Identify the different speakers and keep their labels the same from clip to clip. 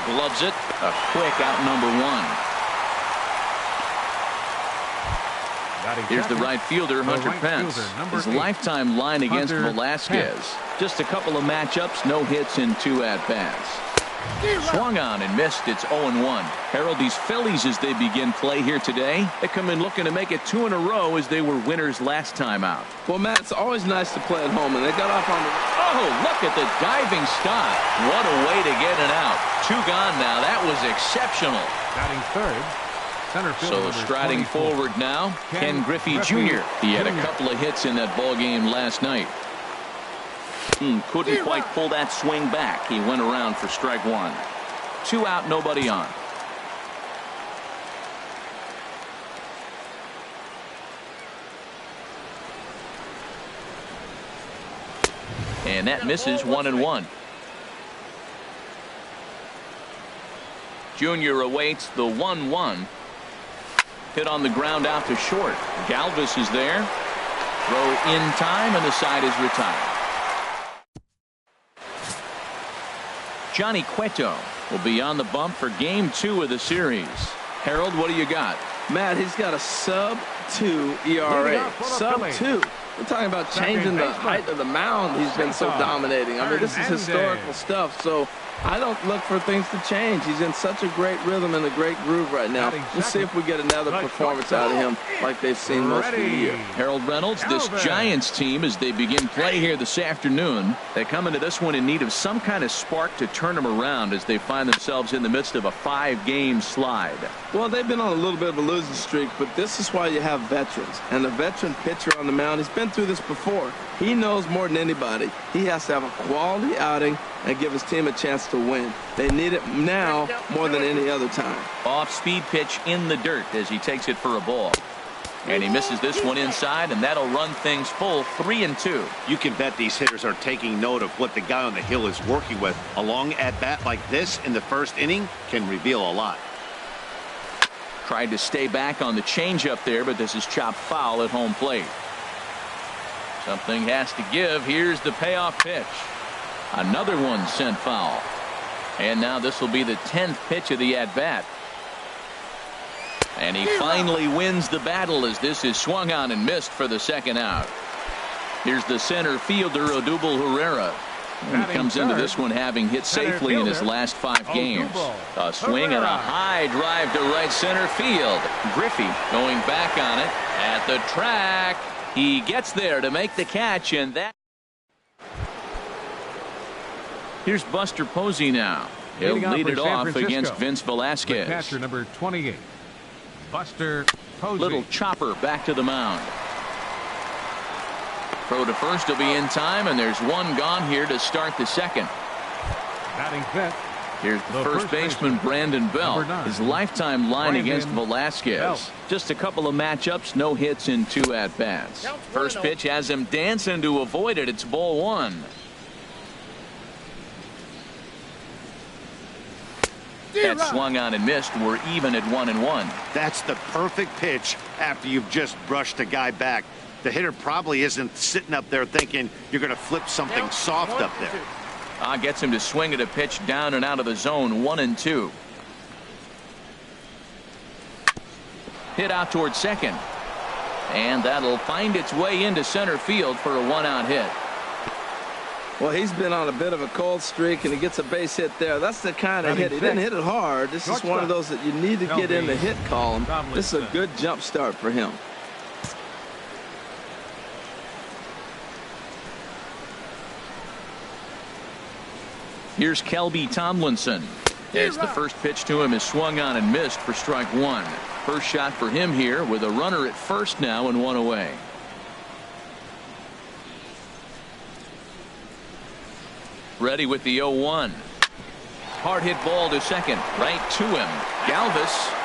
Speaker 1: Gloves it. A quick out number one. Here's the right fielder, Hunter Pence. His lifetime line against Velasquez. Just a couple of matchups, no hits in 2 at-bats. Swung on and missed. It's 0-1. Harold, these Phillies, as they begin play here today, they come in looking to make it 2 in a row as they were winners last time out.
Speaker 2: Well, Matt, it's always nice to play at home, and they got off on the...
Speaker 1: Oh, look at the diving stop. What a way to get it out. 2 gone now. That was exceptional.
Speaker 3: Batting third.
Speaker 1: So striding forward now, Ken Griffey Jr. He had a couple of hits in that ball game last night. Couldn't quite pull that swing back. He went around for strike 1. 2 out, nobody on. And that misses 1-1. Junior awaits the 1-1. Hit on the ground out to short. Galvis is there. Throw in time, and the side is retired. Johnny Cueto will be on the bump for game 2 of the series. Harold, what do you got?
Speaker 2: Matt, he's got a sub-2 ERA. Sub-2. We're talking about changing the height of the mound. He's been so dominating. I mean, this is historical stuff. So I don't look for things to change. He's in such a great rhythm and a great groove right now. We'll see if we get another performance out of him like they've seen most of the year.
Speaker 1: Harold Reynolds, this Giants team, as they begin play here this afternoon, they come into this one in need of some kind of spark to turn them around as they find themselves in the midst of a 5-game slide.
Speaker 2: Well, they've been on a little bit of a losing streak, but this is why you have veterans. And the veteran pitcher on the mound, he's been through this before. He knows more than anybody. He has to have a quality outing and give his team a chance to win. They need it now more than any other time.
Speaker 1: Off-speed pitch in the dirt as he takes it for a ball. And he misses this one inside, and that'll run things full 3-2.
Speaker 4: You can bet these hitters are taking note of what the guy on the hill is working with. A long at-bat like this in the first inning can reveal a lot.
Speaker 1: Tried to stay back on the changeup there, but this is chopped foul at home plate. Something has to give. Here's the payoff pitch. Another one sent foul. And now this will be the 10th pitch of the at-bat. And he finally wins the battle as this is swung on and missed for the 2nd out. Here's the center fielder, Odubel Herrera. And he comes into this one having hit safely in his last 5 games. A swing and a high drive to right center field. Griffey going back on it at the track. He gets there to make the catch, and that. Here's Buster Posey now. He'll lead it off against Vince Velasquez.
Speaker 3: Catcher number 28, Buster Posey.
Speaker 1: Little chopper back to the mound. Throw to first will be in time, and there's one gone here to start the 2nd.
Speaker 3: Batting fifth.
Speaker 1: Here's the first baseman, Brandon Belt. His lifetime line against Velasquez. Just a couple of matchups, no hits in 2 at-bats. First pitch has him dancing to avoid it. It's ball 1. That swung on and missed. We're even at 1-1.
Speaker 4: That's the perfect pitch after you've just brushed a guy back. The hitter probably isn't sitting up there thinking you're going to flip something soft up there.
Speaker 1: Gets him to swing at a pitch down and out of the zone. 1-2. Hit out towards second. And that'll find its way into center field for a 1-out hit.
Speaker 2: Well, he's been on a bit of a cold streak, and he gets a base hit there. That's the kind of hit. He didn't hit it hard. This is one of those that you need to get in the hit column. This is a good jump start for him.
Speaker 1: Here's Kelby Tomlinson. As the first pitch to him is swung on and missed for strike 1. First shot for him here with a runner at first now and 1 away. Ready with the 0-1. Hard hit ball to second. Right to him. Galvis.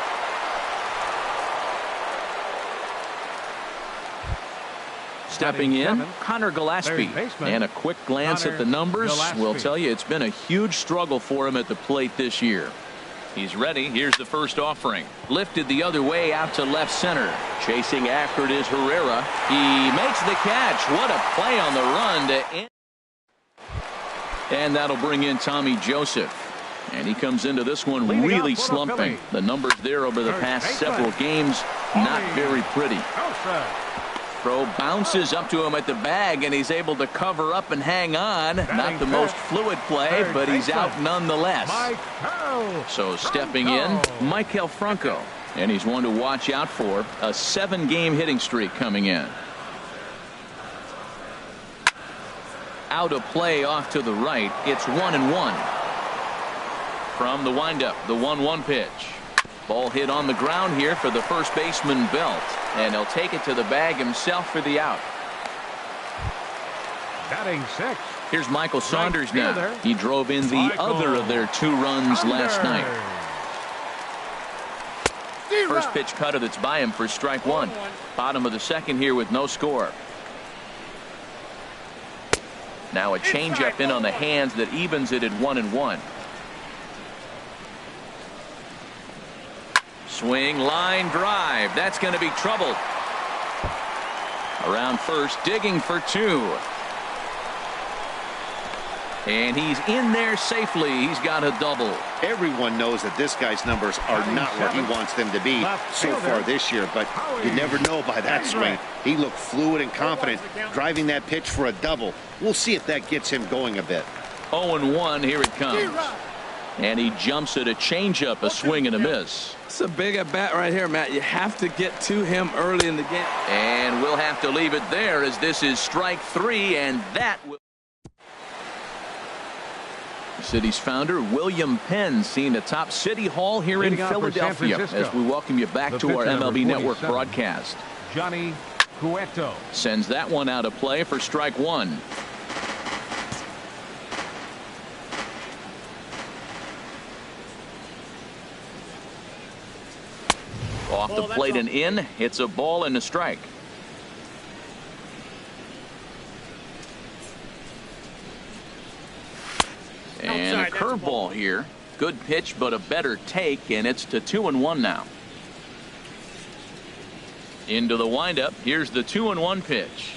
Speaker 1: Stepping in, Connor Gillespie. And a quick glance at the numbers will tell you it's been a huge struggle for him at the plate this year. He's ready. Here's the first offering. Lifted the other way out to left center. Chasing after it is Herrera. He makes the catch. What a play on the run to end. And that'll bring in Tommy Joseph. And he comes into this one really slumping. The numbers there over the past several games, not very pretty. Throw bounces up to him at the bag, and he's able to cover up and hang on. Not the most fluid play, but he's out nonetheless. So stepping in, Michael Franco. And he's one to watch out for. A 7-game hitting streak coming in. Out of play off to the right. It's 1-1. From the windup, the 1-1 pitch. Ball hit on the ground here for the first baseman, Belt. And he'll take it to the bag himself for the out.
Speaker 3: Batting 6.
Speaker 1: Here's Michael Saunders now. He drove in the other of their 2 runs last night. First pitch cutter that's by him for strike 1. Bottom of the second here with no score. Now a changeup in on the hands that evens it at 1-1. Swing, line drive. That's going to be trouble. Around first, digging for 2. And he's in there safely. He's got a double.
Speaker 4: Everyone knows that this guy's numbers are not where he wants them to be so far this year, but you never know by that swing. He looked fluid and confident, driving that pitch for a double. We'll see if that gets him going a bit.
Speaker 1: 0-1, here it comes. And he jumps at a changeup, a swing and a miss.
Speaker 2: It's a big at bat right here, Matt. You have to get to him early in the game.
Speaker 1: And we'll have to leave it there as this is strike 3, and that will. The city's founder, William Penn, seen atop City Hall here in Philadelphia as we welcome you back to our MLB Network broadcast.
Speaker 3: Johnny Cueto
Speaker 1: sends that one out of play for strike 1. Off the plate and in. It's a ball and a strike. And a curveball here. Good pitch, but a better take, and it's to 2-1 now. Into the windup. Here's the 2-1 pitch.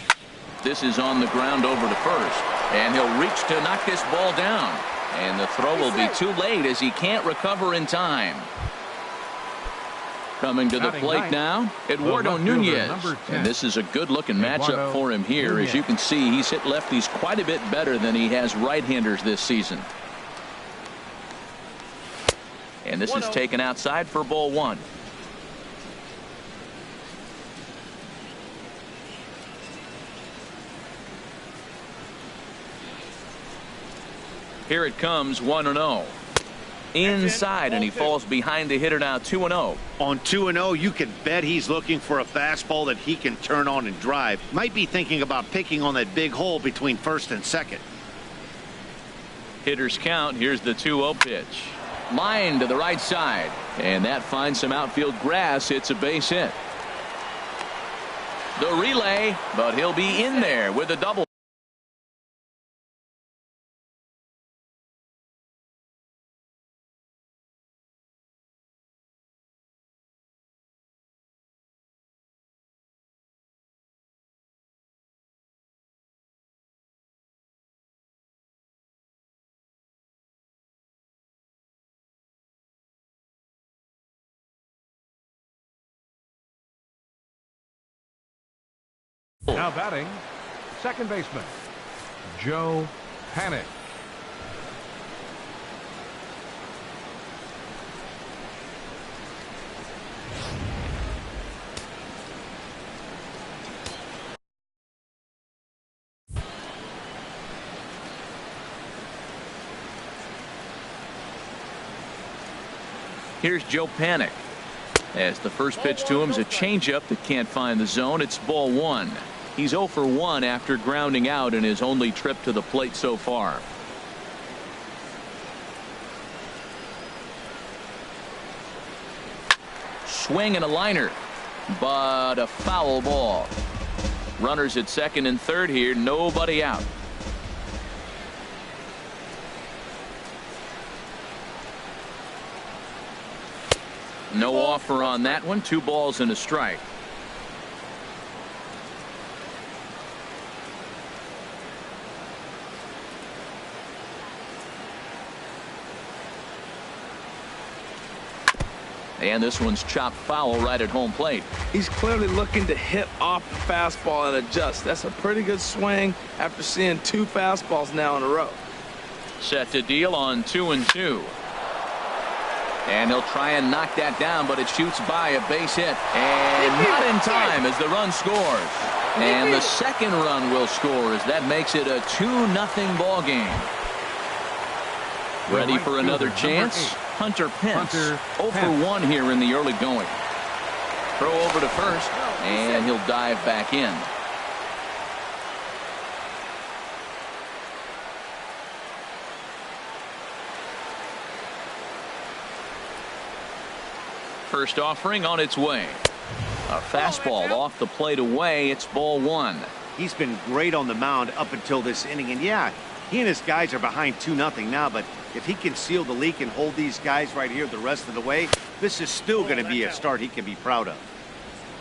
Speaker 1: This is on the ground over to first, and he'll reach to knock this ball down. And the throw will be too late as he can't recover in time. Coming to the plate now, Eduardo Nunez. And this is a good-looking matchup for him here. As you can see, he's hit lefties quite a bit better than he has right-handers this season. And this is taken outside for ball 1. Here it comes, 1-0. Inside, and he falls behind the hitter now, 2-0.
Speaker 4: On 2-0, you can bet he's looking for a fastball that he can turn on and drive. Might be thinking about picking on that big hole between first and second.
Speaker 1: Hitters count. Here's the 2-0 pitch. Line to the right side, and that finds some outfield grass. It's a base hit. The relay, but he'll be in there with a double.
Speaker 3: Now batting, second baseman, Joe Panic.
Speaker 1: Here's Joe Panic. As the first pitch to him is a changeup that can't find the zone. It's ball 1. He's 0 for 1 after grounding out in his only trip to the plate so far. Swing and a liner, but a foul ball. Runners at second and third here, nobody out. No offer on that one. 2 balls and a strike. And this one's chopped foul right at home plate.
Speaker 2: He's clearly looking to hit off the fastball and adjust. That's a pretty good swing after seeing 2 fastballs now in a row.
Speaker 1: Set to deal on 2-2. And he'll try and knock that down, but it shoots by a base hit. And not in time as the run scores. And the second run will score as that makes it a 2-0 ball game. Ready for another chance? Hunter Pence, 0 for 1 here in the early going. Throw over to first, and he'll dive back in. First offering on its way. A fastball off the plate away. It's ball 1.
Speaker 4: He's been great on the mound up until this inning, and yeah, he and his guys are behind 2-0 now, but if he can seal the leak and hold these guys right here the rest of the way, this is still going to be a start he can be proud of.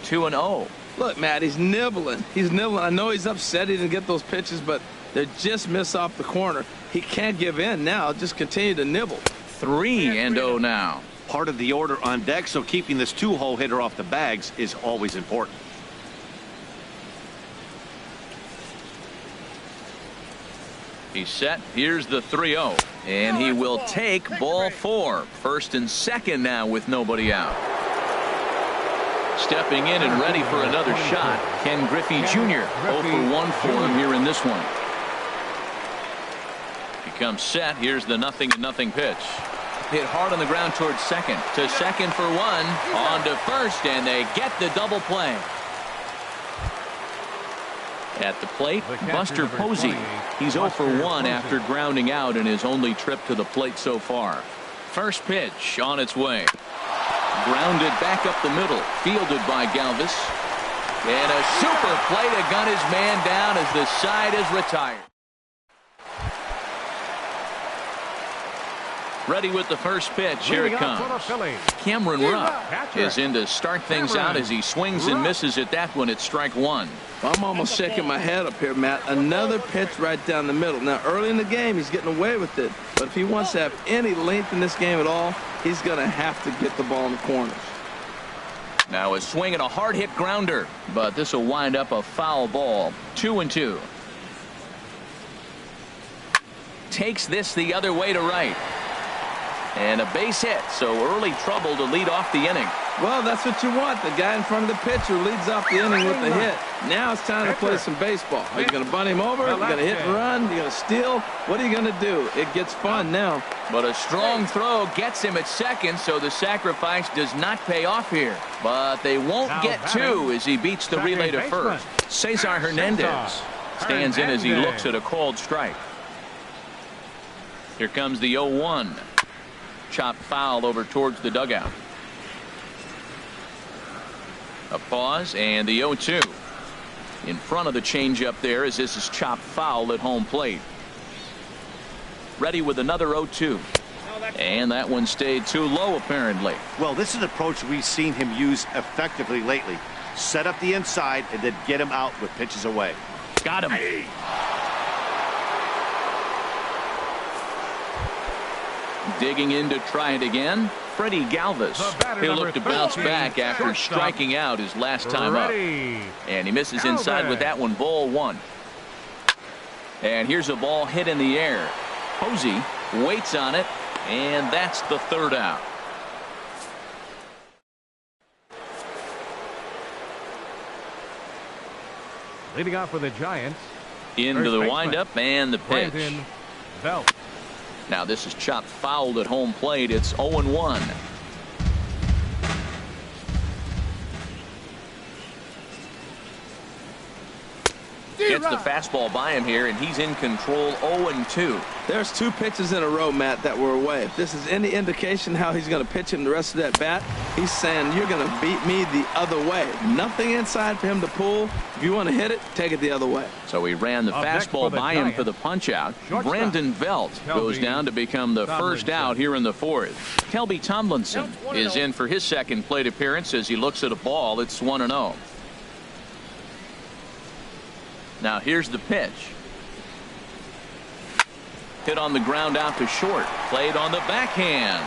Speaker 1: 2-0.
Speaker 2: Look, Matt, he's nibbling. He's nibbling. I know he's upset he didn't get those pitches, but they just miss off the corner. He can't give in now. Just continue to nibble.
Speaker 1: 3-0 now.
Speaker 4: Part of the order on deck, so keeping this 2-hole hitter off the bags is always important.
Speaker 1: He's set. Here's the 3-0. And he will take ball 4. First and second now with nobody out. Stepping in and ready for another shot. Ken Griffey Jr. 0 for 1 for him here in this one. Becomes set. Here's the 0-0 pitch. Hit hard on the ground towards second. To second for 1. On to first, and they get the double play. At the plate, Buster Posey. He's 0 for 1 after grounding out in his only trip to the plate so far. First pitch on its way. Grounded back up the middle. Fielded by Galvis. And a super play to gun his man down as the side is retired. Ready with the first pitch. Here it comes. Cameron Rupp is in to start things out as he swings and misses at that one at strike 1.
Speaker 2: I'm almost shaking my head up here, Matt. Another pitch right down the middle. Now, early in the game, he's getting away with it. But if he wants to have any length in this game at all, he's going to have to get the ball in the corners.
Speaker 1: Now a swing and a hard hit grounder. But this will wind up a foul ball. 2-2. Takes this the other way to right. And a base hit, so early trouble to lead off the inning.
Speaker 2: Well, that's what you want. The guy in front of the pitcher leads off the inning with the hit. Now it's time to play some baseball. Are you going to bunt him over? Are you going to hit and run? Are you going to steal? What are you going to do? It gets fun now.
Speaker 1: But a strong throw gets him at second, so the sacrifice does not pay off here. But they won't get 2 as he beats the relay to first. Cesar Hernandez stands in as he looks at a called strike. Here comes the 0-1. Chopped foul over towards the dugout. A pause and the 0-2. In front of the changeup there as this is chopped foul at home plate. Ready with another 0-2. And that one stayed too low apparently.
Speaker 4: Well, this is an approach we've seen him use effectively lately. Set up the inside and then get him out with pitches away.
Speaker 1: Got him. Digging in to try it again. Freddie Galvis. He'll look to bounce back after striking out his last time up. And he misses inside with that one. Ball 1. And here's a ball hit in the air. Posey waits on it, and that's the 3rd out.
Speaker 3: Leading off for the Giants.
Speaker 1: Into the windup and the pitch.
Speaker 3: Belt.
Speaker 1: Now this is chopped fouled at home plate. It's 0-1. Gets the fastball by him here, and he's in control. 0-2.
Speaker 2: There's 2 pitches in a row, Matt, that were away. If this is any indication how he's going to pitch him the rest of that bat, he's saying you're going to beat me the other way. Nothing inside for him to pull. If you want to hit it, take it the other way.
Speaker 1: So he ran the fastball by him for the punch out. Brandon Belt goes down to become the first out here in the 4th. Kelby Tomlinson is in for his second plate appearance as he looks at a ball. It's 1-0. Now here's the pitch. Hit on the ground out to short. Played on the backhand.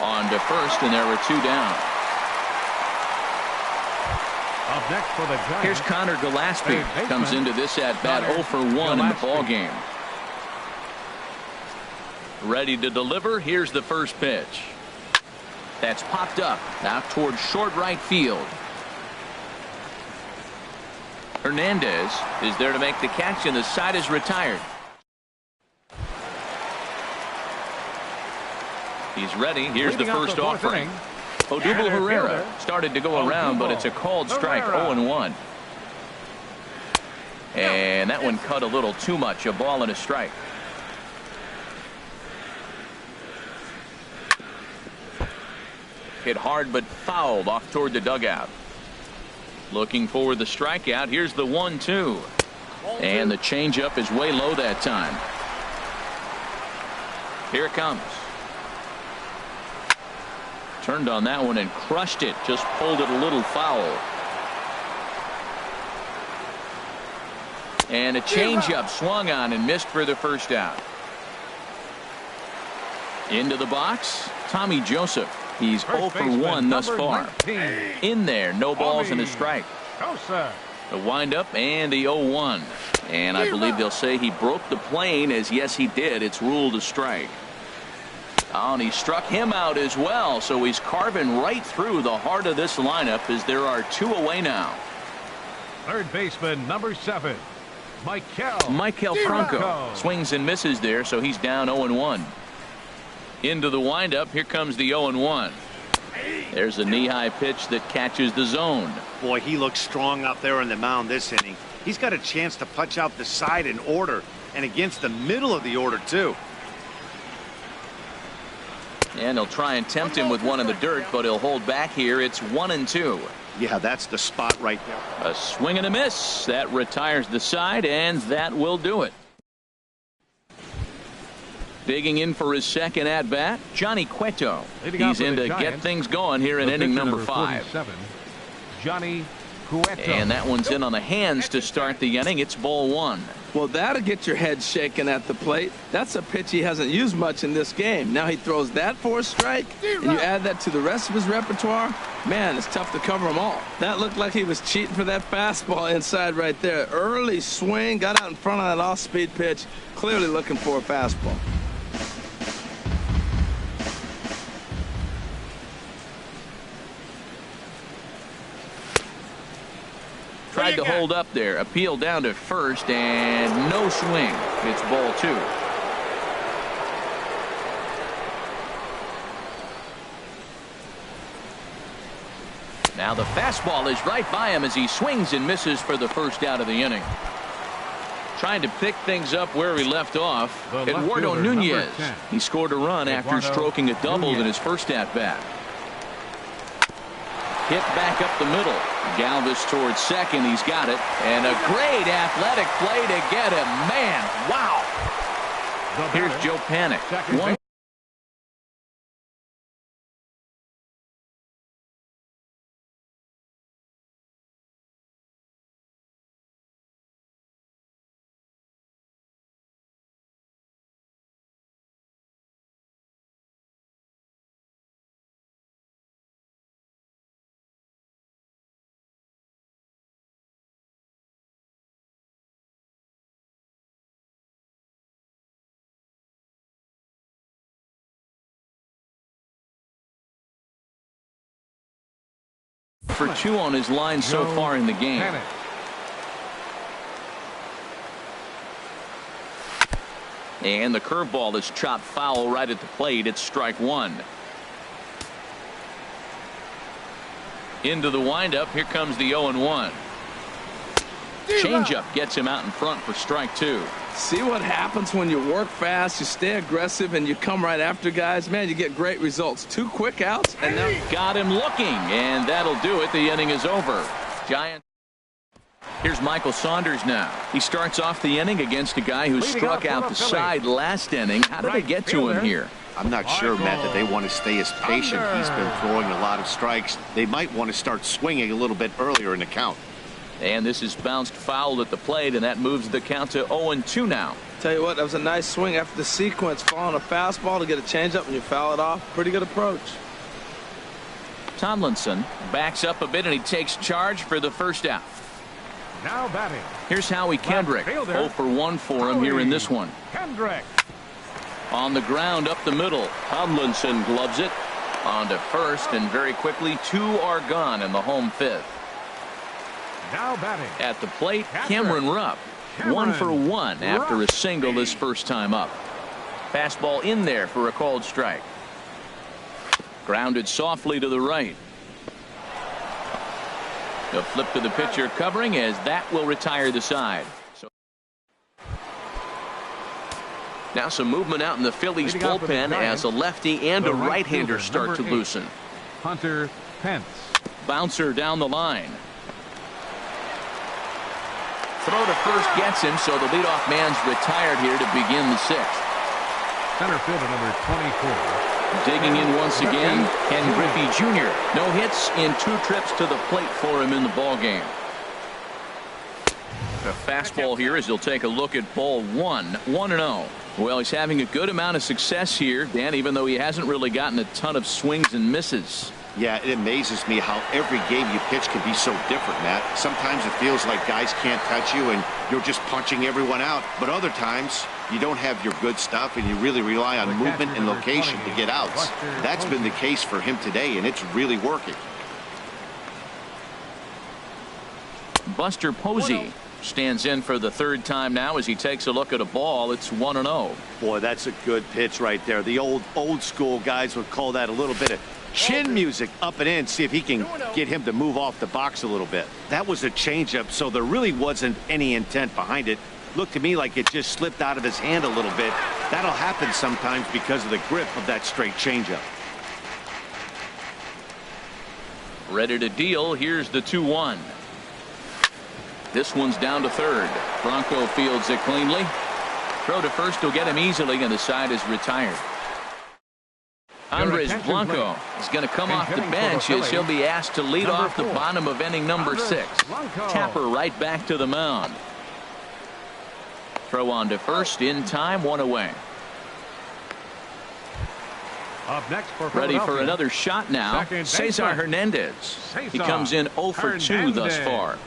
Speaker 1: On to first, and there were 2 down.
Speaker 3: Up next for the Giants.
Speaker 1: Here's Connor Gillespie. Comes into this at-bat 0 for 1 in the ballgame. Ready to deliver. Here's the first pitch. That's popped up out towards short right field. Hernandez is there to make the catch, and the side is retired. He's ready. Here's the first offering. Odubel Herrera started to go around, but it's a called strike. 0-1. And that one cut a little too much. A ball and a strike. Hit hard but fouled off toward the dugout. Looking for the strikeout. Here's the 1-2. And the changeup is way low that time. Here it comes. Turned on that one and crushed it. Just pulled it a little foul. And a changeup swung on and missed for the first out. Into the box, Tommy Joseph. He's 0 for 1 thus far. In there, no balls and a strike. The windup and the 0-1. And I believe they'll say he broke the plane, as yes he did. It's ruled a strike. Oh, and he struck him out as well, so he's carving right through the heart of this lineup as there are 2 away now.
Speaker 3: Third baseman, number 7,
Speaker 1: Michael Franco swings and misses there, so he's down 0-1. Into the windup. Here comes the 0-1. There's a knee-high pitch that catches the zone.
Speaker 4: Boy, he looks strong out there on the mound this inning. He's got a chance to punch out the side in order, and against the middle of the order, too.
Speaker 1: And he'll try and tempt him with one in the dirt, but he'll hold back here. It's 1-2.
Speaker 4: Yeah, that's the spot right there.
Speaker 1: A swing and a miss. That retires the side, and that will do it. Digging in for his second at-bat, Johnny Cueto. He's in to get things going here in inning number 5.
Speaker 3: Johnny Cueto.
Speaker 1: And that one's in on the hands to start the inning. It's ball 1.
Speaker 2: Well, that'll get your head shaken at the plate. That's a pitch he hasn't used much in this game. Now he throws that for a strike, and you add that to the rest of his repertoire. Man, it's tough to cover them all. That looked like he was cheating for that fastball inside right there. Early swing, got out in front of that off-speed pitch, clearly looking for a fastball.
Speaker 1: Tried to hold up there. Appeal down to first, and no swing. It's ball 2. Now the fastball is right by him as he swings and misses for the first out of the inning. Trying to pick things up where he left off. Eduardo Nunez. He scored a run after stroking a double in his first at-bat. Hit back up the middle. Galvis towards second. He's got it. And a great athletic play to get him. Man, wow. Here's Joe Panic. One. For 2 on his line so far in the game. And the curveball is chopped foul right at the plate. It's strike 1. Into the windup. Here comes the 0-1. Changeup gets him out in front for strike 2.
Speaker 2: See what happens when you work fast, you stay aggressive, and you come right after guys. Man, you get great results. 2 quick outs, and now
Speaker 1: got him looking, and that'll do it. The inning is over. Giants. Here's Michael Saunders now. He starts off the inning against a guy who struck out the side last inning. How did they get to him here?
Speaker 4: I'm not sure, Matt, that they want to stay as patient. He's been throwing a lot of strikes. They might want to start swinging a little bit earlier in the count.
Speaker 1: And this is bounced foul at the plate, and that moves the count to 0-2 now.
Speaker 2: Tell you what, that was a nice swing after the sequence. Following a fastball to get a changeup and you foul it off. Pretty good approach.
Speaker 1: Tomlinson backs up a bit and he takes charge for the first out.
Speaker 3: Now batting.
Speaker 1: Here's Howie Kendrick. 0 for 1 for him here in this one.
Speaker 3: Kendrick.
Speaker 1: On the ground up the middle. Tomlinson gloves it. On to first, and very quickly 2 are gone in the home 5th.
Speaker 3: Now batting.
Speaker 1: At the plate, Cameron Rupp. 1 for 1 after a single his first time up. Fastball in there for a called strike. Grounded softly to the right. A flip to the pitcher covering, as that will retire the side. Now some movement out in the Phillies bullpen as a lefty and a right-hander start to loosen.
Speaker 3: Hunter Pence.
Speaker 1: Bouncer down the line. Throw to first gets him, so the leadoff man's retired here to begin the 6th.
Speaker 3: Center fielder number 24.
Speaker 1: Digging in once again, Ken Griffey Jr. No hits in 2 trips to the plate for him in the ballgame. A fastball here as he'll take a look at ball 1. 1-0. Well, he's having a good amount of success here, Dan, even though he hasn't really gotten a ton of swings and misses.
Speaker 4: Yeah, it amazes me how every game you pitch can be so different, Matt. Sometimes it feels like guys can't touch you and you're just punching everyone out. But other times you don't have your good stuff and you really rely on movement and location to get outs. That's been the case for him today, and it's really working.
Speaker 1: Buster Posey stands in for the 3rd time now as he takes a look at a ball. It's 1-0.
Speaker 4: Boy, that's a good pitch right there. The old school guys would call that a little bit of chin music up and in, see if he can get him to move off the box a little bit. That was a changeup, so there really wasn't any intent behind it. Looked to me like it just slipped out of his hand a little bit. That'll happen sometimes because of the grip of that straight changeup.
Speaker 1: Ready to deal. Here's the 2-1. This one's down to third. Bronco fields it cleanly. Throw to first will get him easily, and the side is retired. Andres Blanco is going to come off the bench as he'll be asked to lead off the bottom of inning number 6. Tapper right back to the mound. Throw on to first in time, 1 away.
Speaker 3: Up next for
Speaker 1: ready for another shot now. Cesar Hernandez. He comes in 0 for 2 thus far.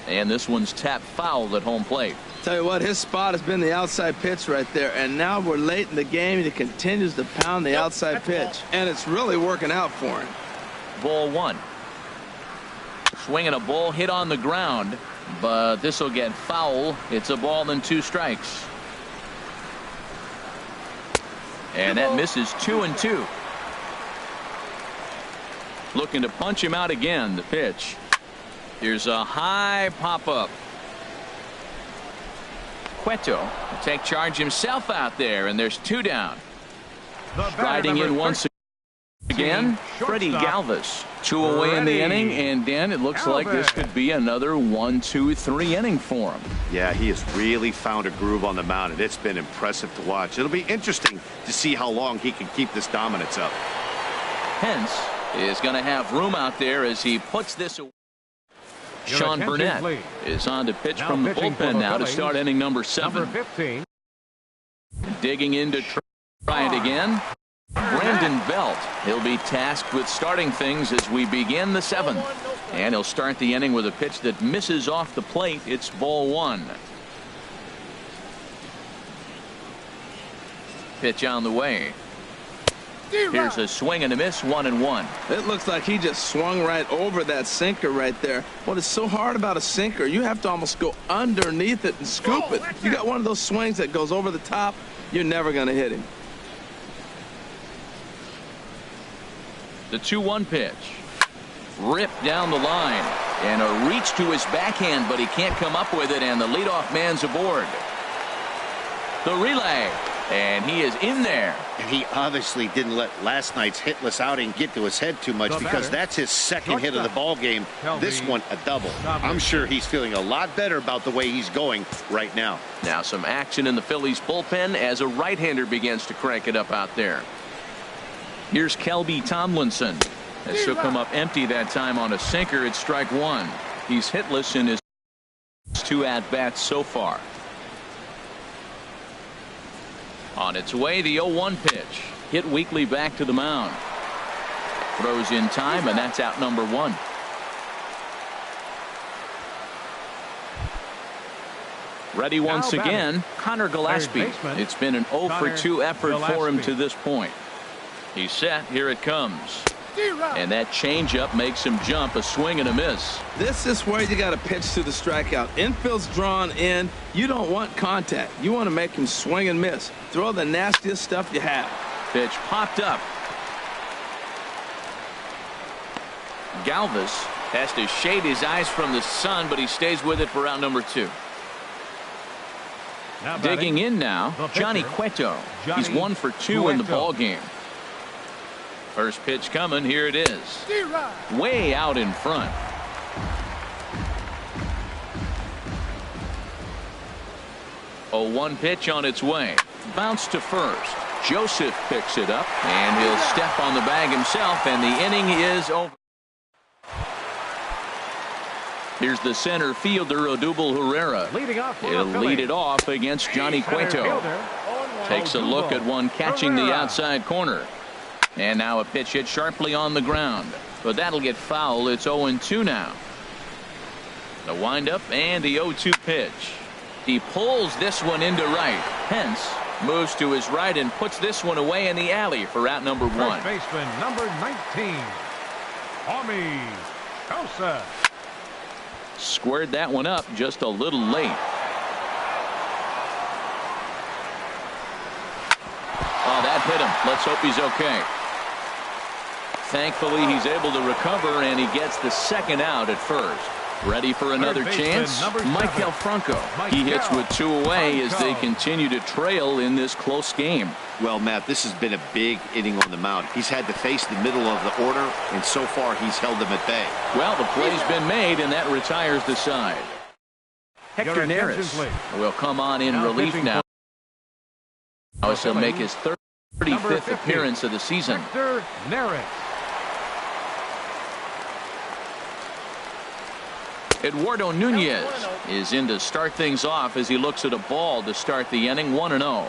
Speaker 1: And this one's tapped foul at home plate.
Speaker 2: Tell you what, his spot has been the outside pitch right there, and now we're late in the game and he continues to pound the outside pitch, and it's really working out for him.
Speaker 1: Ball 1. Swinging a ball hit on the ground, but this will get foul. It's a ball and 2 strikes. And that misses 2-2. Looking to punch him out again. The pitch. Here's a high pop-up. Cueto will take charge himself out there, and there's 2 down. Striding in once again, Freddie Galvis. 2 away in the inning, and Dan, it looks like this could be another 1, 2, 3 inning for him.
Speaker 4: Yeah, he has really found a groove on the mound, and it's been impressive to watch. It'll be interesting to see how long he can keep this dominance up.
Speaker 1: Pence is going to have room out there as he puts this away. Sean Burnett is on to pitch from the bullpen now to start inning number 7. Digging in to try it again. Brandon Belt. He'll be tasked with starting things as we begin the 7th. And he'll start the inning with a pitch that misses off the plate. It's ball 1. Pitch on the way. Here's a swing and a miss, 1-1.
Speaker 2: It looks like he just swung right over that sinker right there. What is so hard about a sinker, you have to almost go underneath it and scoop it. You got one of those swings that goes over the top, you're never going to hit him.
Speaker 1: The 2-1 pitch. Ripped down the line. And a reach to his backhand, but he can't come up with it, and the leadoff man's aboard. The relay. And he is in there.
Speaker 4: And he obviously didn't let last night's hitless outing get to his head too much, because that's his 2nd hit of the ball game. This one a double. I'm sure he's feeling a lot better about the way he's going right now.
Speaker 1: Now some action in the Phillies bullpen as a right-hander begins to crank it up out there. Here's Kelby Tomlinson. As she'll come up empty that time on a sinker. It's strike 1. He's hitless in his 2 at-bats so far. On its way, the 0-1 pitch. Hit weakly back to the mound. Throws in time, and that's out number 1. Ready once again, Connor Gillespie. It's been an 0 for 2 effort for him to this point. He's set. Here it comes. And that changeup makes him jump. A swing and a miss.
Speaker 2: This is where you got to pitch to the strikeout. Infield's drawn in. You don't want contact. You want to make him swing and miss. Throw the nastiest stuff you have.
Speaker 1: Pitch popped up. Galvis has to shade his eyes from the sun, but he stays with it for out number 2. Digging in now, Johnny Cueto. He's 1 for 2 in the ball game. First pitch coming. Here it is. Way out in front. A 1 pitch on its way. Bounce to first. Joseph picks it up, and he'll step on the bag himself, and the inning is over. Here's the center fielder, Odubel Herrera. He'll lead it off against Johnny Cueto. Takes a look at one catching the outside corner. And now a pitch hit sharply on the ground. But that'll get foul. It's 0-2 now. The windup and the 0-2 pitch. He pulls this one into right. Pence moves to his right and puts this one away in the alley for out number 1.
Speaker 3: First baseman number 19, Tommy Sosa.
Speaker 1: Squared that one up just a little late. Oh, that hit him. Let's hope he's okay. Thankfully, he's able to recover, and he gets the second out at first. Ready for another chance? Michael Franco. He hits with 2 away as they continue to trail in this close game.
Speaker 4: Well, Matt, this has been a big inning on the mound. He's had to face the middle of the order, and so far he's held them at bay.
Speaker 1: Well, the play's been made, and that retires the side. Hector Neris will come on in relief now. So he'll make his 35th appearance of the season.
Speaker 3: Hector Neris.
Speaker 1: Eduardo Nunez is in to start things off as he looks at a ball to start the inning. 1-0.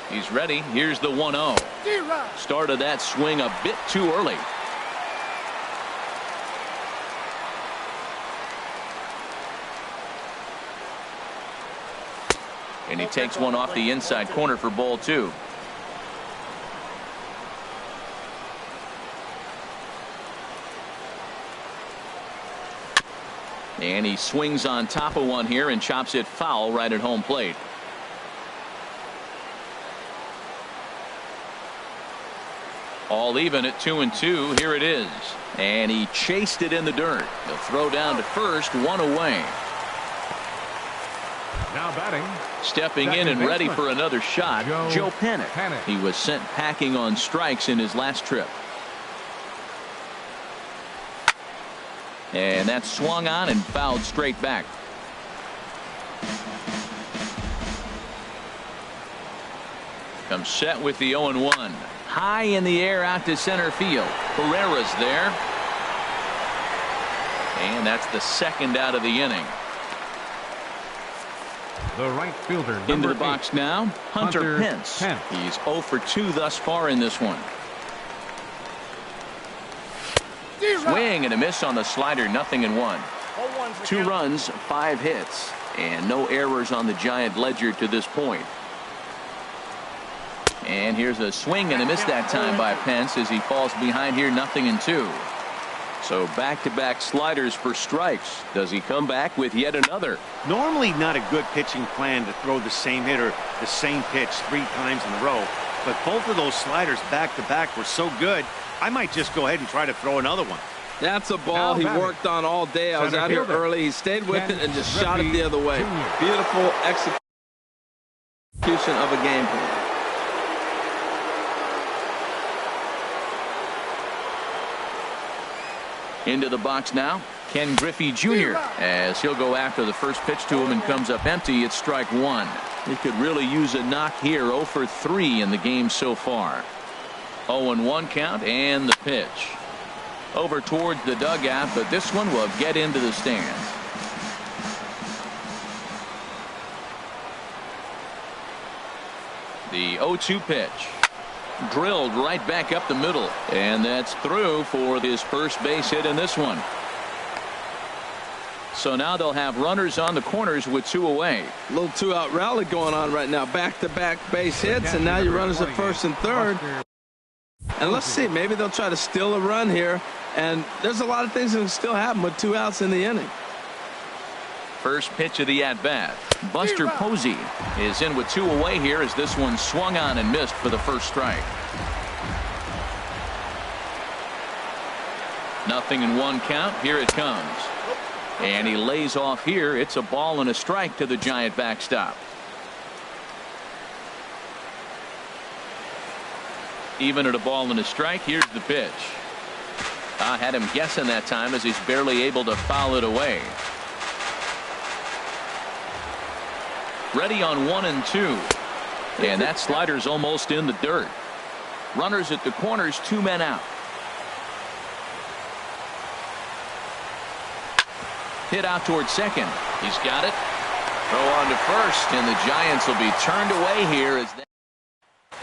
Speaker 1: He's ready. Here's the 1-0. Started that swing a bit too early. And he takes one off the inside corner for ball 2. And he swings on top of one here and chops it foul right at home plate. All even at 2-2. Here it is. And he chased it in the dirt. The throw down to first, 1 away.
Speaker 3: Now batting.
Speaker 1: Stepping in and ready for another shot, Joe Panik. He was sent packing on strikes in his last trip. And that's swung on and fouled straight back. Comes set with the 0-1. High in the air out to center field. Herrera's there. And that's the second out of the inning.
Speaker 3: The right fielder,
Speaker 1: into the box now, Hunter Pence. He's 0 for 2 thus far in this one. Swing and a miss on the slider. 0-1. 2 runs, 5 hits, and no errors on the Giant ledger to this point. And here's a swing and a miss that time by Pence as he falls behind here. 0-2. So back-to-back sliders for strikes. Does he come back with yet another?
Speaker 4: Normally not a good pitching plan to throw the same hitter the same pitch 3 times in a row, but both of those sliders back-to-back were so good, I might just go ahead and try to throw another one.
Speaker 2: That's a ball he worked on all day. I was out here early. He stayed with it and just shot it the other way. Beautiful execution of a game plan.
Speaker 1: Into the box now, Ken Griffey Jr. as he'll go after the first pitch to him and comes up empty. It's strike 1. He could really use a knock here. 0 for 3 in the game so far. 0-1 count and the pitch. Over towards the dugout, but this one will get into the stands. The 0-2 pitch. Drilled right back up the middle. And that's through for his first base hit in this one. So now they'll have runners on the corners with 2 away.
Speaker 2: A little 2-out rally going on right now. Back-to-back base hits, and now your runners at first and third. And let's see, maybe they'll try to steal a run here. And there's a lot of things that can still happen with 2 outs in the inning.
Speaker 1: First pitch of the at-bat. Buster Posey is in with 2 away here as this one swung on and missed for the first strike. 0-1 count. Here it comes. And he lays off here. It's a ball and a strike to the Giant backstop. Even at a ball and a strike, here's the pitch. I had him guessing that time as he's barely able to foul it away. Ready on 1-2. And that slider's almost in the dirt. Runners at the corners, 2 men out. Hit out towards second. He's got it. Throw on to first, and the Giants will be turned away here as that.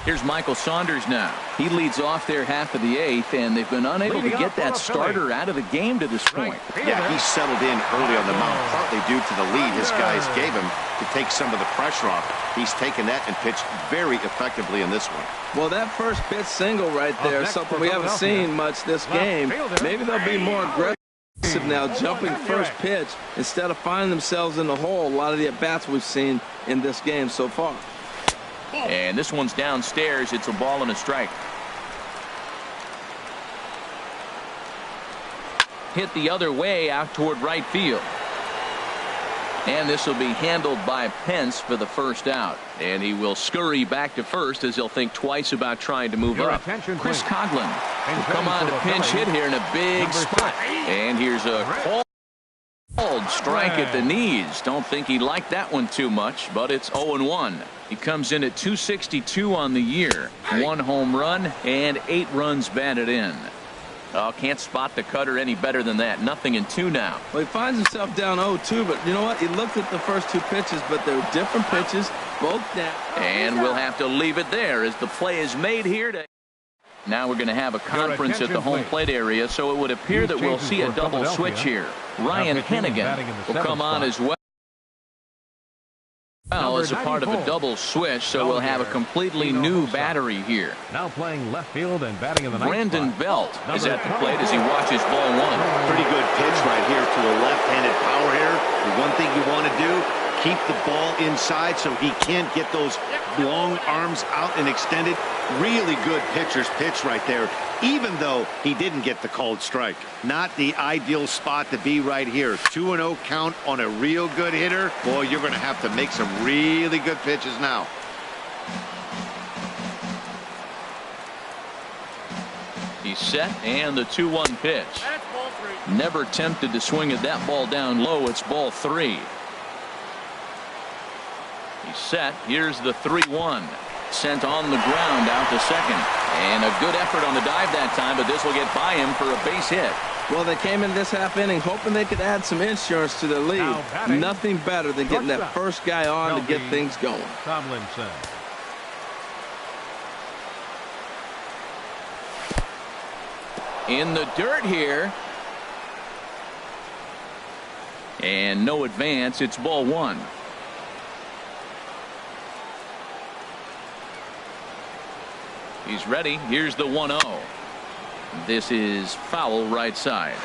Speaker 1: Here's Michael Saunders now. He leads off their half of the 8th, and they've been unable to get that starter out of the game to this point.
Speaker 4: Yeah, he settled in early on the mound, partly due to the lead his guys gave him to take some of the pressure off. He's taken that and pitched very effectively in this one.
Speaker 2: Well, that first pitch single right there is something we haven't seen much this game. Maybe they'll be more aggressive now, jumping first pitch instead of finding themselves in the hole. A lot of the at-bats we've seen in this game so far.
Speaker 1: And this one's downstairs. It's a ball and a strike. Hit the other way out toward right field. And this will be handled by Pence for the first out. And he will scurry back to first as he'll think twice about trying to move up. Chris Coughlin will come on to pinch hit here in a big spot. And here's a called strike at the knees. Don't think he liked that one too much, but it's 0-1. He comes in at .262 on the year. 1 home run and 8 runs batted in. Oh, can't spot the cutter any better than that. 0-2 now.
Speaker 2: Well, he finds himself down 0-2, but you know what? He looked at the first 2 pitches, but they were different pitches, both down.
Speaker 1: And we'll have to leave it there as the play is made here. Now we're going to have a conference at the home plate area, so it would appear that we'll see a double switch here. Ryan Hennigan will come on as well as a part of a double switch, so we'll have a completely new battery here.
Speaker 3: Now playing left field and batting in the ninth
Speaker 1: Brandon
Speaker 3: spot.
Speaker 1: Belt is at the plate as he watches ball 1.
Speaker 4: Pretty good pitch right here to a left-handed power hitter. The one thing you want to do, keep the ball inside so he can't get those long arms out and extended. Really good pitcher's pitch right there, even though he didn't get the called strike. Not the ideal spot to be right here. 2-0 count on a real good hitter. Boy, you're going to have to make some really good pitches now.
Speaker 1: He's set, and the 2-1 pitch. Never tempted to swing at that ball down low. It's ball 3. He's set. Here's the 3-1. Sent on the ground out to second. And a good effort on the dive that time, but this will get by him for a base hit.
Speaker 2: Well, they came in this half inning hoping they could add some insurance to their lead. Nothing better than getting that first guy on to get things going.
Speaker 3: Tomlinson.
Speaker 1: In the dirt here. And no advance. It's ball 1. He's ready. Here's the 1-0. This is foul right side.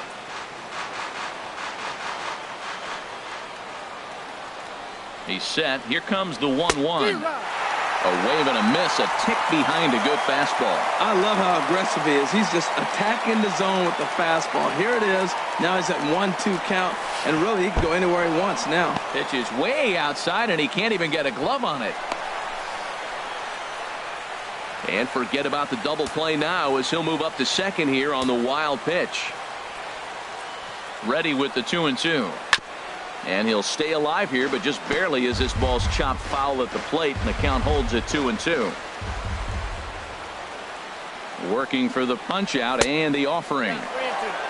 Speaker 1: He's set. Here comes the 1-1. A wave and a miss, a tick behind a good fastball.
Speaker 2: I love how aggressive he is. He's just attacking the zone with the fastball. Here it is. Now he's at 1-2 count, and really he can go anywhere he wants now.
Speaker 1: Pitch is way outside, and he can't even get a glove on it. And forget about the double play now as he'll move up to second here on the wild pitch. Ready with the 2-2. And he'll stay alive here, but just barely as this ball's chopped foul at the plate, and the count holds at 2-2. Working for the punch out and the offering.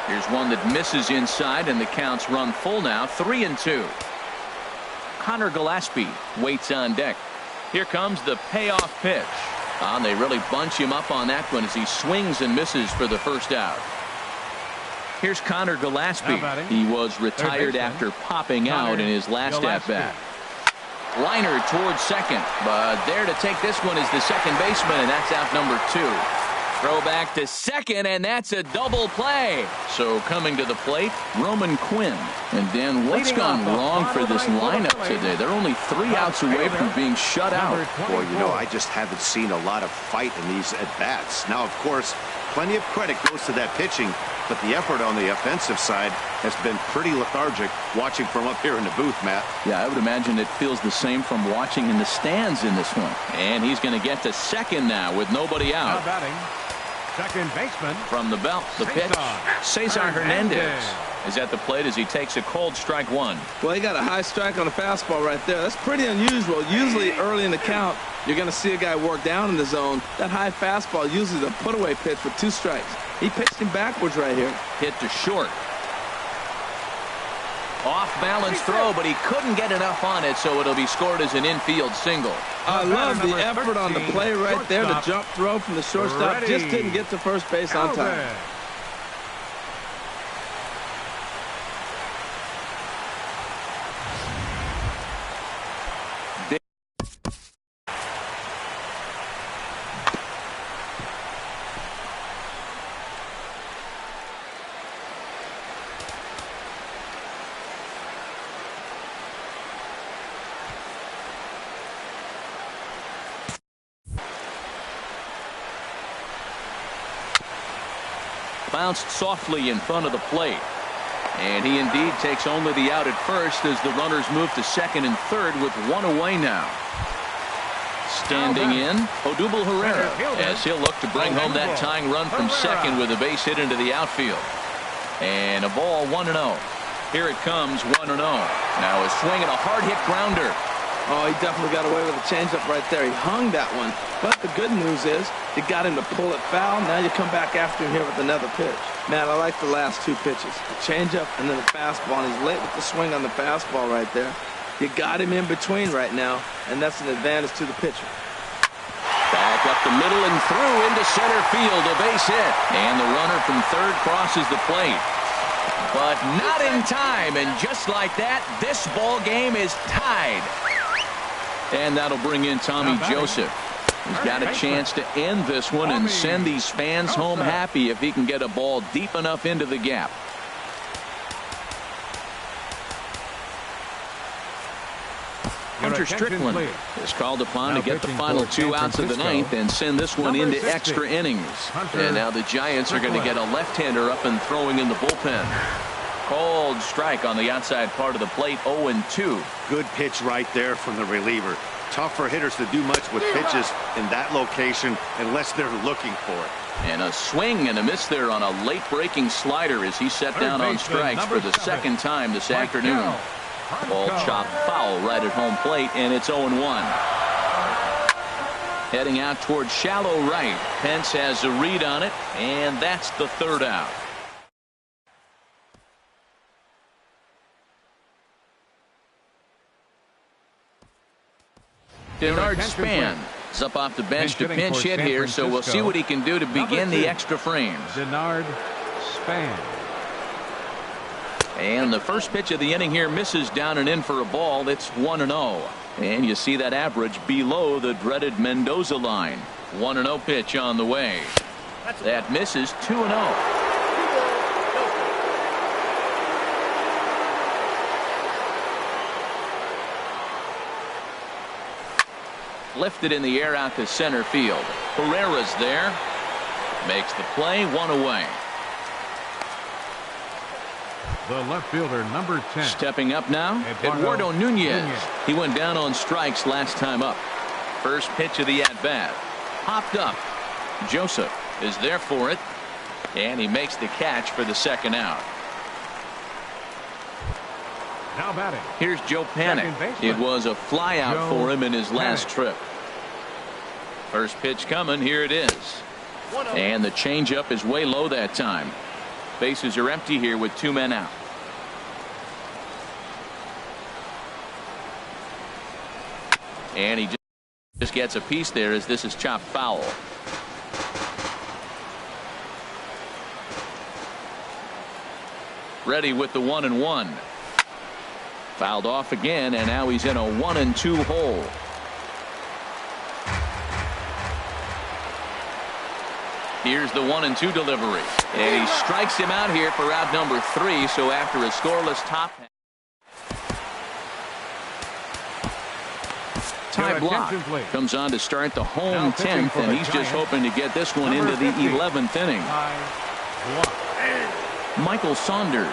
Speaker 1: Here's one that misses inside, and the count's run full now. 3-2. Connor Gillespie waits on deck. Here comes the payoff pitch. And they really bunch him up on that one as he swings and misses for the first out. Here's Connor Gillespie. He was retired after popping out in his last at-bat. Liner towards second, but there to take this one is the second baseman, and that's out number 2. Throw back to second, and that's a double play. So coming to the plate, Roman Quinn. And Dan, what's gone wrong for this lineup today? They're only 3 outs away from being shut out.
Speaker 4: Boy, you know, I just haven't seen a lot of fight in these at-bats. Now, of course, plenty of credit goes to that pitching, but the effort on the offensive side has been pretty lethargic watching from up here in the booth, Matt.
Speaker 1: Yeah, I would imagine it feels the same from watching in the stands in this one. And he's going to get to second now with nobody out.
Speaker 3: Second baseman.
Speaker 1: From the belt, the pitch. Cesar Hernandez is at the plate as he takes a cold strike 1.
Speaker 2: Well, he got a high strike on the fastball right there. That's pretty unusual. Usually early in the count, you're going to see a guy work down in the zone. That high fastball usually is a put-away pitch with 2 strikes. He pitched him backwards right here.
Speaker 1: Hit to short. Off-balance throw, but he couldn't get enough on it, so it'll be scored as an infield single.
Speaker 2: I love the effort on the play right there. The jump throw from the shortstop just didn't get to first base on time.
Speaker 1: Bounced softly in front of the plate. And he indeed takes only the out at first as the runners move to second and third with 1 away now. Standing in, Odubel Herrera, as he'll look to bring home that tying run from second with a base hit into the outfield. And a ball 1-0. Here it comes, 1-0. Now a swing and a hard hit grounder.
Speaker 2: Oh, he definitely got away with a changeup right there. He hung that one. But the good news is you got him to pull it foul. Now you come back after him here with another pitch. Man, I like the last 2 pitches. The changeup and then the fastball. And he's late with the swing on the fastball right there. You got him in between right now, and that's an advantage to the pitcher.
Speaker 1: Back up the middle and through into center field. A base hit. And the runner from third crosses the plate. But not in time. And just like that, this ball game is tied. And that'll bring in Tommy Joseph. He's got a chance to end this one and send these fans home happy if he can get a ball deep enough into the gap. Hunter Strickland is called upon to get the final 2 outs of the 9th and send this one into extra innings. And now the Giants are going to get a left-hander up and throwing in the bullpen. Cold strike on the outside part of the plate, 0-2.
Speaker 4: Good pitch right there from the reliever. Tough for hitters to do much with pitches in that location unless they're looking for it.
Speaker 1: And a swing and a miss there on a late breaking slider as he set down on strikes for the second time this afternoon. Ball chopped foul right at home plate, and it's 0-1. Heading out towards shallow right. Pence has a read on it, and that's the 3rd out. Denard Span is up off the bench to pinch hit here, so we'll see what he can do to begin the extra frames.
Speaker 3: Denard Span.
Speaker 1: And the first pitch of the inning here misses down and in for a ball. It's 1-0. And you see that average below the dreaded Mendoza line. 1-0 pitch on the way. That misses 2-0. Lifted in the air out to center field. Herrera's there. Makes the play, 1 away.
Speaker 3: The left fielder, number 10.
Speaker 1: Stepping up now, Eduardo Nunez. He went down on strikes last time up. First pitch of the at-bat. Popped up. Joseph is there for it. And he makes the catch for the second out.
Speaker 3: Now batting.
Speaker 1: Here's Joe Panik. It was a fly out for him in his last trip. First pitch coming. Here it is. And the changeup is way low that time. Bases are empty here with 2 men out. And he just gets a piece there as this is chopped foul. Ready with the 1-1. Fouled off again, and now he's in a 1-2 hole. Here's the 1-2 delivery. And he strikes him out here for out number 3. So after a scoreless top. Ty Block comes on to start the home 10th, and he's just hoping to get this one into the 11th inning. Michael Saunders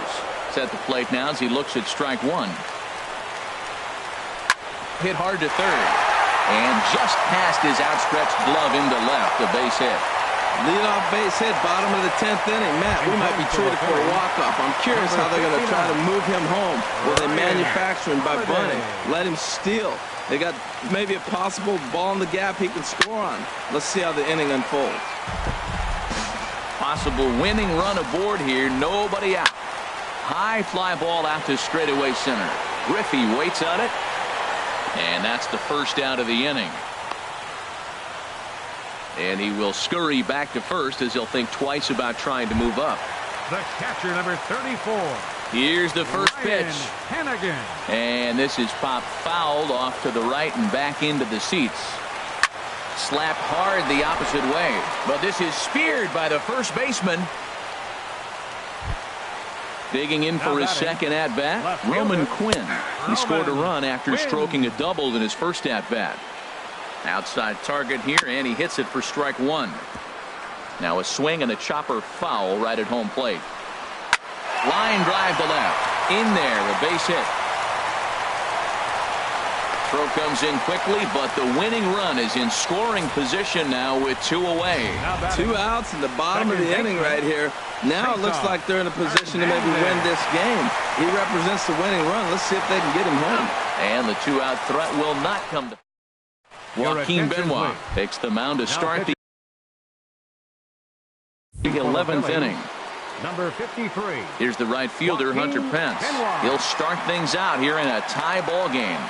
Speaker 1: is at the plate now as he looks at strike one. Hit hard to third. And just past his outstretched glove into left, a base hit.
Speaker 2: Leadoff base hit, bottom of the 10th inning. Matt, we might be treated for a walk-off. I'm curious how they're going to try to move him home. Will they manufacture him by bunting? Let him steal. They got maybe a possible ball in the gap he can score on. Let's see how the inning unfolds.
Speaker 1: Possible winning run aboard here. Nobody out. High fly ball out to straightaway center. Griffey waits on it. And that's the first out of the inning. And he will scurry back to first as he'll think twice about trying to move up.
Speaker 3: The catcher, number 34.
Speaker 1: Here's the first pitch.
Speaker 3: Hannigan.
Speaker 1: And this is popped fouled off to the right and back into the seats. Slapped hard the opposite way. But this is speared by the first baseman. Digging in for his second at-bat, Roman Quinn. He scored a run after stroking a double in his first at-bat. Outside target here, and he hits it for strike one. Now a swing and a chopper foul right at home plate. Line drive to left. In there, a base hit. Throw comes in quickly, but the winning run is in scoring position now with 2 away.
Speaker 2: 2 outs in the bottom of the inning right here. Now it looks like they're in a position to maybe win this game. He represents the winning run. Let's see if they can get him home.
Speaker 1: And the 2-out threat will not come to. Joaquin Benoit takes the mound to start the 11th inning.
Speaker 3: Number 53.
Speaker 1: Here's the right fielder, Hunter Pence. He'll start things out here in a tie ball game.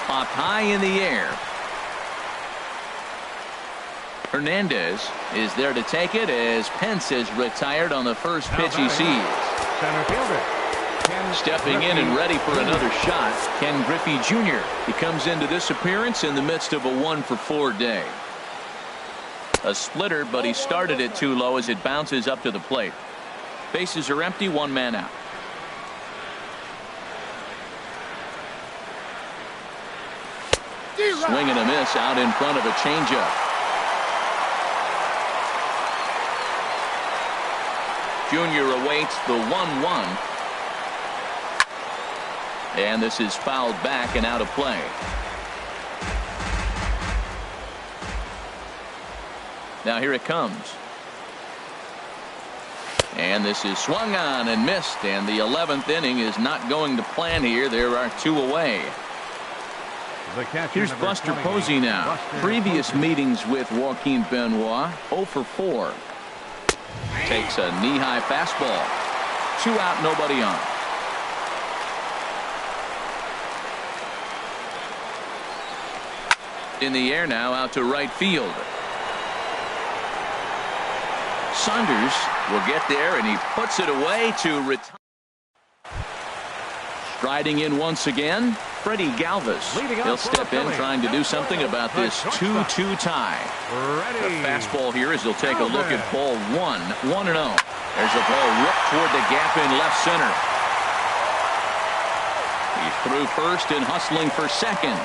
Speaker 1: Popped high in the air. Hernandez is there to take it as Pence is retired on the first pitch he sees.
Speaker 3: Center fielder.
Speaker 1: Stepping in and ready for another shot, Ken Griffey Jr. He comes into this appearance in the midst of a 1-for-4 day. A splitter, but he started it too low as it bounces up to the plate. Bases are empty, 1 man out. Swing and a miss out in front of a changeup. Junior awaits the 1-1. And this is fouled back and out of play. Now here it comes. And this is swung on and missed. And the 11th inning is not going to plan here. There are 2 away. Here's Buster Posey now. Previous meetings with Joaquin Benoit, 0-for-4. Takes a knee-high fastball. 2 out, nobody on. In the air now, out to right field. Saunders will get there, and he puts it away to retire. Striding in once again, Freddie Galvis. He'll step in trying to do something about this 2-2 tie. The fastball here as he'll take a look at ball 1, 1-0. There's a ball ripped toward the gap in left center. He's through first and hustling for second.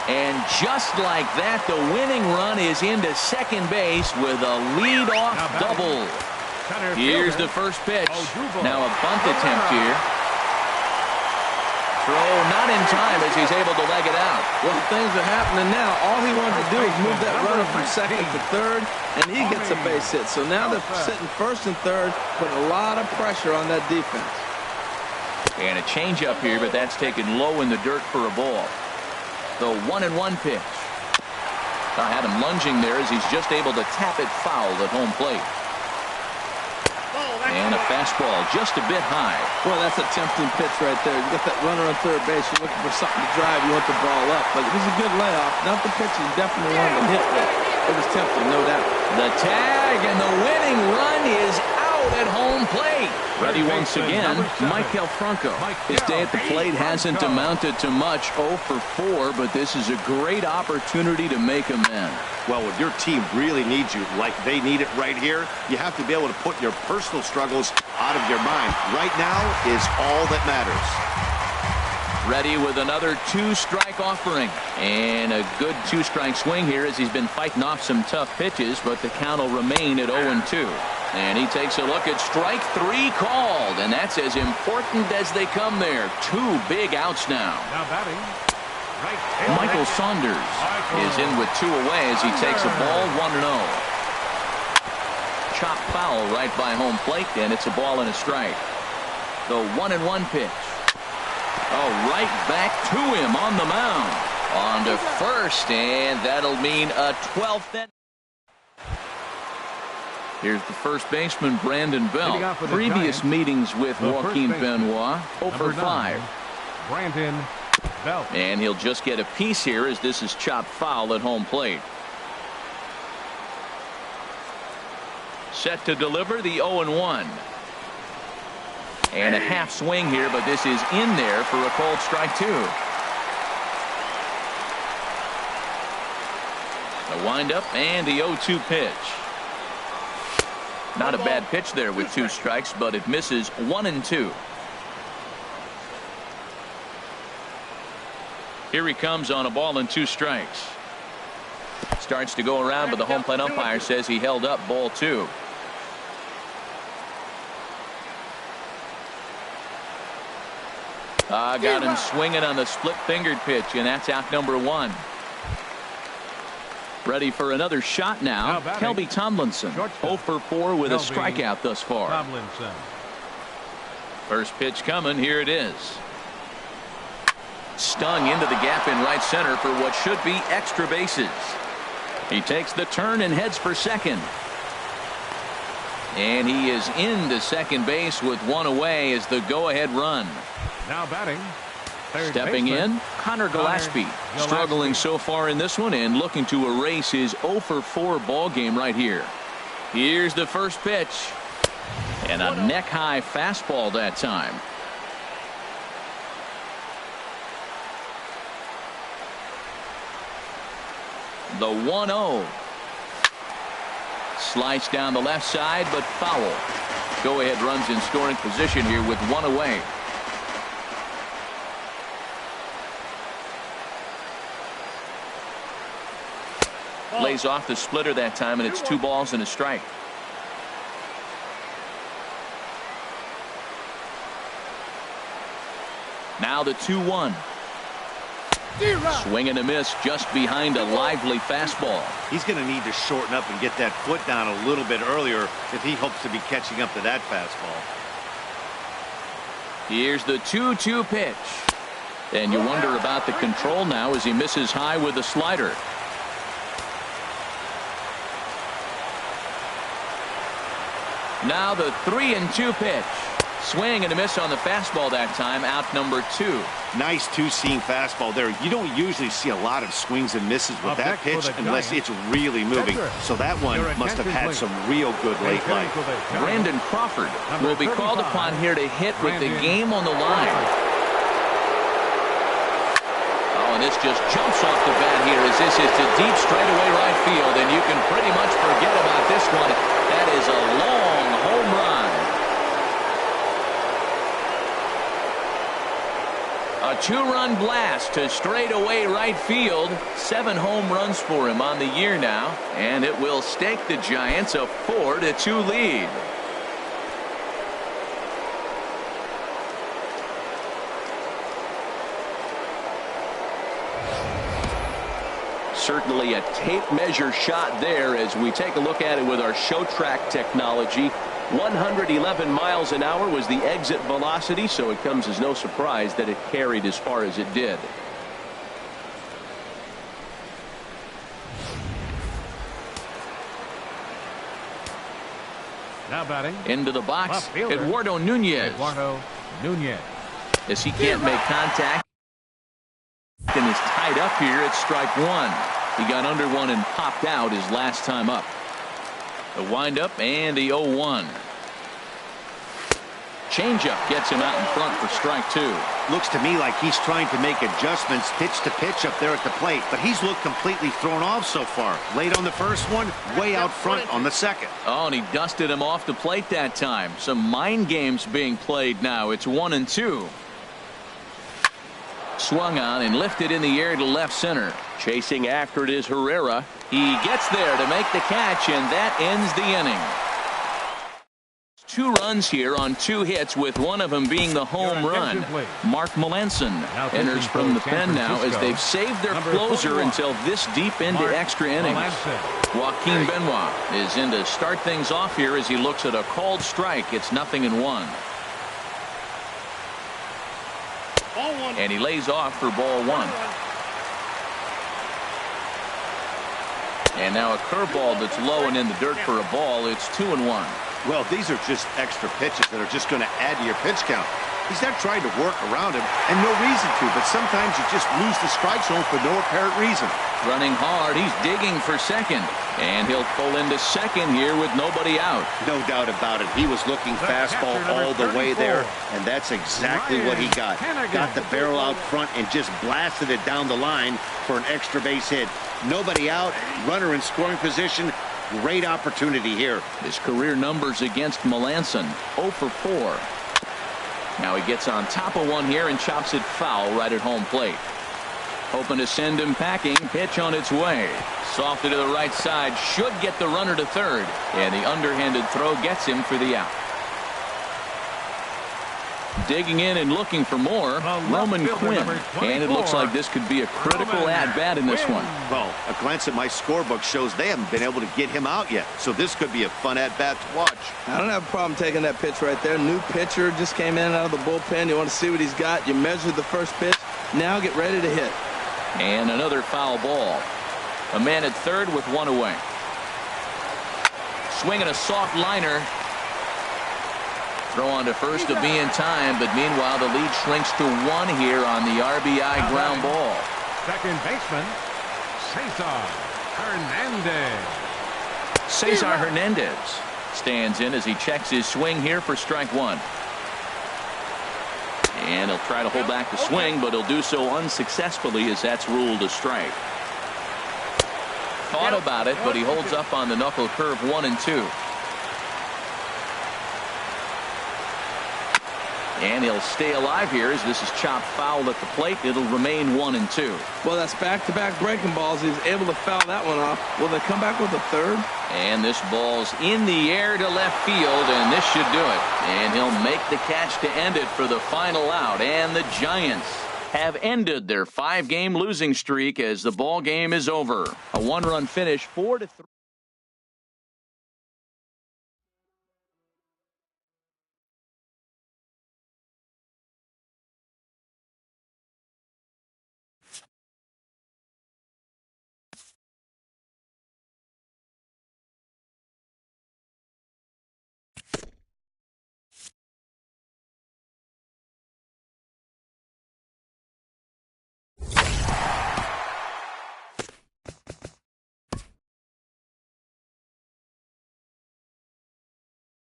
Speaker 1: And just like that, the winning run is into second base with a lead-off double. Here's the first pitch. Now a bunt attempt here. Throw not in time as he's able to leg it out.
Speaker 2: Well, things are happening now. All he wanted to do is move that runner from second to third, and he gets a base hit. So now they're sitting first and third, putting a lot of pressure on that defense.
Speaker 1: And a changeup here, but that's taken low in the dirt for a ball. The 1-1 pitch. I had him lunging there as he's just able to tap it foul at home plate. And a fastball just a bit high.
Speaker 2: Well, that's a tempting pitch right there. You got that runner on third base. You're looking for something to drive. You want the ball up. But it was a good layoff. Not the pitch is definitely one to hit, but it was tempting, no doubt.
Speaker 1: The tag and the winning run is out at home plate. Ready once again, Maikel Franco. His day at the plate hasn't amounted to much, 0 for 4, but this is a great opportunity to make amends.
Speaker 4: Well, when your team really needs you, like they need it right here, you have to be able to put your personal struggles out of your mind. Right now is all that matters.
Speaker 1: Ready with another 2-strike offering. And a good 2-strike swing here as he's been fighting off some tough pitches, but the count will remain at 0-2. And he takes a look at strike 3 called, and that's as important as they come there. 2 big outs now.
Speaker 3: Now batting.
Speaker 1: Michael Saunders is in with 2 away as he takes a ball 1-0. Chop foul right by home plate, and it's a ball and a strike. The 1-1 pitch. Oh, right back to him on the mound. On to first, and that'll mean a 12th inning. Here's the first baseman, Brandon Belt. Previous meetings with Joaquin Benoit, 0 for 5.
Speaker 3: Brandon Belt.
Speaker 1: And he'll just get a piece here as this is chopped foul at home plate. Set to deliver the 0-1. And a half swing here, but this is in there for a called strike 2. The windup and the 0-2 pitch. Not a bad pitch there with 2 strikes, but it misses 1-2. Here he comes on a ball and 2 strikes. Starts to go around, but the home plate umpire says he held up ball 2. Got him swinging on the split-fingered pitch, and that's out number 1. Ready for another shot now. Kelby Tomlinson, 0 for 4 with a strikeout thus far.
Speaker 3: Tomlinson.
Speaker 1: First pitch coming. Here it is. Stung into the gap in right center for what should be extra bases. He takes the turn and heads for second. And he is into second base with 1 away as the go-ahead run.
Speaker 3: Now batting.
Speaker 1: Stepping in, Connor Gillespie. Struggling so far in this one and looking to erase his 0 for 4 ball game right here. Here's the first pitch. And a neck-high fastball that time. The 1-0. Slice down the left side, but foul. Go-ahead runs in scoring position here with 1 away. Lays off the splitter that time, and it's 2 balls and a strike. Now the 2-1. Swing and a miss just behind a lively fastball.
Speaker 4: He's going to need to shorten up and get that foot down a little bit earlier if he hopes to be catching up to that fastball.
Speaker 1: Here's the 2-2 pitch. And you wonder about the control now as he misses high with the slider. Now the 3-2 pitch. Swing and a miss on the fastball that time, out number 2.
Speaker 4: Nice 2-seam fastball there. You don't usually see a lot of swings and misses with that pitch unless it's really moving. So that one must have had some real good late life.
Speaker 1: Brandon Crawford will be called upon here to hit with the game on the line. Oh, and this just jumps off the bat here as this is to deep straightaway right field, and you can pretty much forget about this one. That is a long home run. A 2-run blast to straightaway right field. 7 home runs for him on the year now, and it will stake the Giants a 4-2 lead. Certainly a tape measure shot there as we take a look at it with our show track technology. 111 miles an hour was the exit velocity, so it comes as no surprise that it carried as far as it did.
Speaker 3: Now batting.
Speaker 1: Into the box,
Speaker 3: Left fielder,
Speaker 1: Eduardo Nunez.
Speaker 3: Eduardo Nunez.
Speaker 1: As he can't make contact and is tied up here at strike one. He got under one and popped out his last time up. The windup and the 0-1. Changeup gets him out in front for strike two.
Speaker 4: Looks to me like he's trying to make adjustments pitch to pitch up there at the plate, but he's looked completely thrown off so far. Late on the first one, way out front on the second.
Speaker 1: Oh, and he dusted him off the plate that time. Some mind games being played now. It's 1-2. Swung on and lifted in the air to left center. Chasing after it is Herrera. He gets there to make the catch, and that ends the inning. 2 runs here on 2 hits, with one of them being the home run. Mark Melanson enters from the pen now as they've saved their closer until this deep into extra innings. Joaquin Benoit is in to start things off here as he looks at a called strike. It's 0-1. And he lays off for ball 1. And now a curveball that's low and in the dirt for a ball. It's 2-1.
Speaker 4: Well, these are just extra pitches that are just going to add to your pitch count. He's not trying to work around him, and no reason to, but sometimes you just lose the strike zone for no apparent reason.
Speaker 1: Running hard, he's digging for second, and he'll pull into second here with nobody out.
Speaker 4: No doubt about it. He was looking fastball all the way there, and that's exactly what he got. Got the barrel out front and just blasted it down the line for an extra base hit. Nobody out, runner in scoring position. Great opportunity here.
Speaker 1: His career numbers against Melanson, 0 for 4. Now he gets on top of one here and chops it foul right at home plate. Hoping to send him packing. Pitch on its way. Softed to the right side. Should get the runner to third. And the underhanded throw gets him for the out. Digging in and looking for more, Roman Quinn. And it looks like this could be a critical at-bat in this one.
Speaker 4: Well, a glance at my scorebook shows they haven't been able to get him out yet. So this could be a fun at-bat to watch.
Speaker 2: I don't have a problem taking that pitch right there. New pitcher just came in out of the bullpen. You want to see what he's got. You measured the first pitch. Now get ready to hit.
Speaker 1: And another foul ball. A man at third with one away. Swinging a soft liner. Throw on to first to be in time, but meanwhile the lead shrinks to 1 here on the RBI ground ball.
Speaker 3: Second baseman, Cesar Hernandez.
Speaker 1: Cesar Hernandez stands in as he checks his swing here for strike 1. And he'll try to hold back the swing, but he'll do so unsuccessfully as that's ruled a strike. Thought about it, but he holds up on the knuckle curve 1-2. And he'll stay alive here as this is chopped foul at the plate. It'll remain 1-2.
Speaker 2: Well, that's back-to-back breaking balls. He's able to foul that one off. Will they come back with a third?
Speaker 1: And this ball's in the air to left field, and this should do it. And he'll make the catch to end it for the final out. And the Giants have ended their 5-game losing streak as the ball game is over. A 1-run finish, 4-3.